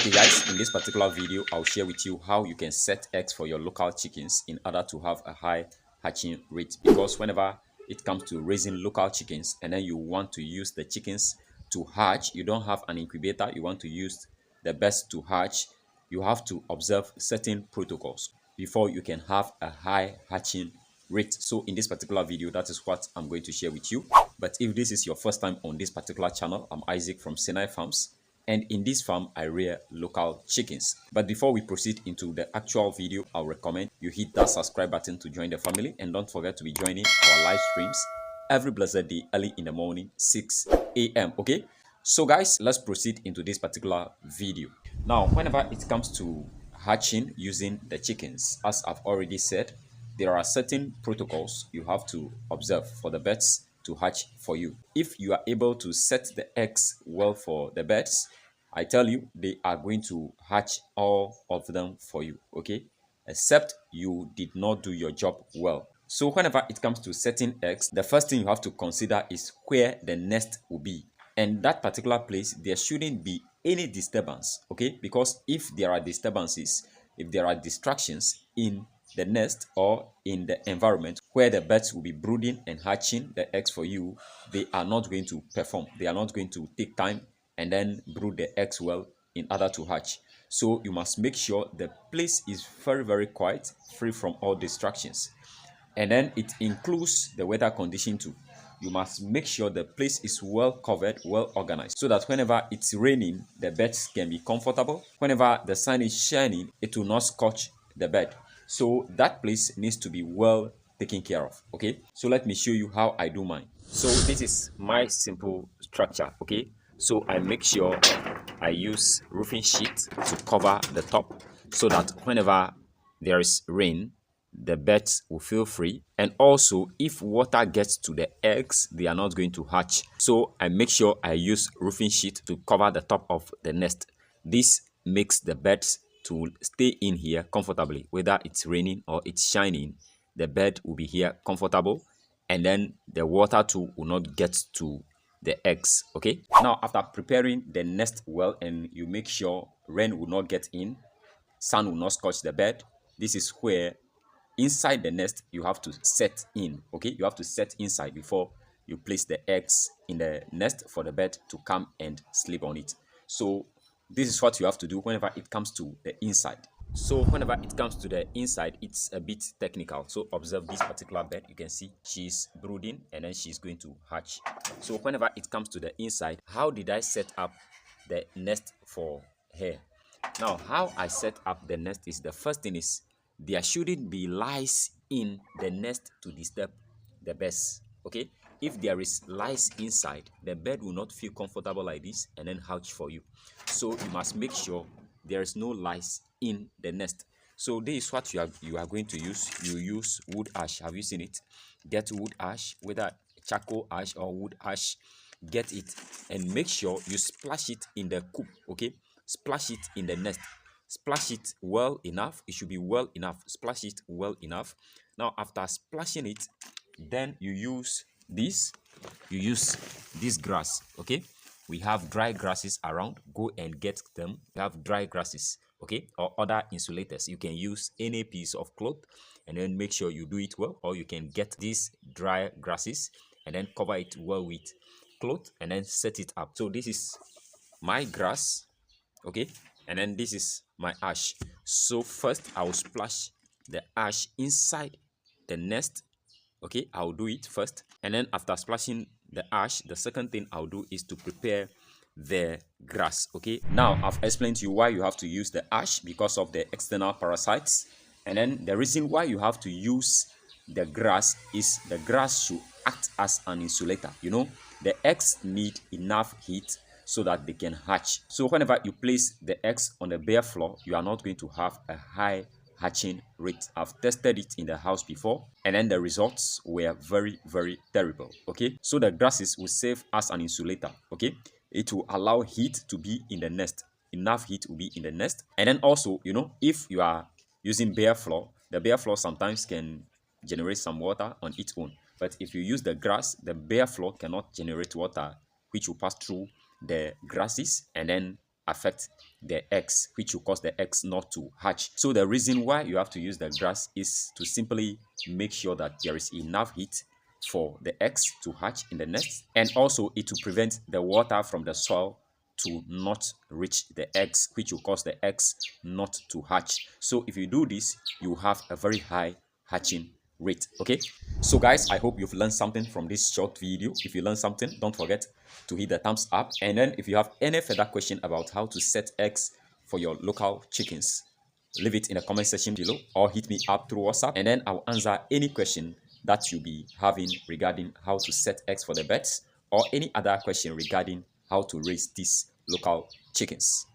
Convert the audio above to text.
Okay guys, in this particular video I'll share with you how you can set eggs for your local chickens in order to have a high hatching rate, because whenever it comes to raising local chickens and then you want to use the chickens to hatch, you don't have an incubator, you want to use the best to hatch, you have to observe certain protocols before you can have a high hatching rate. So in this particular video, that is what I'm going to share with you. But if this is your first time on this particular channel, I'm Isaac from Sinai Farms, and in this farm I rear local chickens. But before we proceed into the actual video, I'll recommend you hit that subscribe button to join the family, and don't forget to be joining our live streams every blessed day early in the morning, 6 a.m. okay, so guys, let's proceed into this particular video. Now whenever it comes to hatching using the chickens, as I've already said, there are certain protocols you have to observe for the birds to hatch for you. If you are able to set the eggs well for the birds, I tell you, they are going to hatch all of them for you, okay? Except you did not do your job well. So whenever it comes to setting eggs, the first thing you have to consider is where the nest will be. And that particular place, there shouldn't be any disturbance, okay? Because if there are disturbances, if there are distractions in the nest or in the environment where the birds will be brooding and hatching the eggs for you, they are not going to perform. They are not going to take time and then brood the eggs well in order to hatch. So you must make sure the place is very, very quiet, free from all distractions. And then it includes the weather condition too. You must make sure the place is well covered, well organized, so that whenever it's raining, the birds can be comfortable. Whenever the sun is shining, it will not scorch the bed. So that place needs to be well taken care of, okay? So let me show you how I do mine. So this is my simple structure, okay? So I make sure I use roofing sheet to cover the top, so that whenever there is rain, the birds will feel free. And also, if water gets to the eggs, they are not going to hatch. So I make sure I use roofing sheet to cover the top of the nest. This makes the birds to stay in here comfortably. Whether it's raining or it's shining, the bird will be here comfortable, and then the water too will not get to the eggs, okay? Now after preparing the nest well, and you make sure rain will not get in, sun will not scorch the bed, this is where inside the nest you have to set in, okay? You have to set inside before you place the eggs in the nest for the bird to come and sleep on it. So this is what you have to do whenever it comes to the inside. So whenever it comes to the inside, it's a bit technical. So observe this particular bird. You can see she's brooding and then she's going to hatch. So whenever it comes to the inside, how did I set up the nest for her? Now how I set up the nest is, the first thing is, there shouldn't be lice in the nest to disturb the birds, okay? If there is lice inside, the bird will not feel comfortable like this and then hatch for you. So you must make sure there is no lice in the nest. So this is what you are going to use. You use wood ash. Have you seen it? Get wood ash, whether charcoal ash or wood ash, get it and make sure you splash it in the coop, okay? Splash it in the nest. Splash it well enough. It should be well enough. Splash it well enough. Now after splashing it, then you use this grass, okay? We have dry grasses around. Go and get them. We have dry grasses, okay, or other insulators. You can use any piece of cloth and then make sure you do it well, or you can get these dry grasses and then cover it well with cloth and then set it up. So this is my grass, okay, and then this is my ash. So first I will splash the ash inside the nest, okay? I'll do it first, and then after splashing the ash, the second thing I'll do is to prepare the grass, okay? Now I've explained to you why you have to use the ash, because of the external parasites, and then the reason why you have to use the grass is the grass should act as an insulator. You know, the eggs need enough heat so that they can hatch. So whenever you place the eggs on the bare floor, you are not going to have a high hatching rate. I've tested it in the house before, and then the results were very, very terrible, okay? So the grasses will serve as an insulator, okay? It will allow heat to be in the nest. Enough heat will be in the nest. And then also, you know, if you are using bare floor, the bare floor sometimes can generate some water on its own. But if you use the grass, the bare floor cannot generate water, which will pass through the grasses and then affect the eggs, which will cause the eggs not to hatch. So the reason why you have to use the grass is to simply make sure that there is enough heat for the eggs to hatch in the nest, and also it will prevent the water from the soil to not reach the eggs, which will cause the eggs not to hatch. So if you do this, you have a very high hatching rate. Okay, so guys, I hope you've learned something from this short video. If you learned something, don't forget to hit the thumbs up, and then if you have any further question about how to set eggs for your local chickens, leave it in the comment section below or hit me up through WhatsApp, and then I'll answer any question that you'll be having regarding how to set eggs for the birds, or any other question regarding how to raise these local chickens.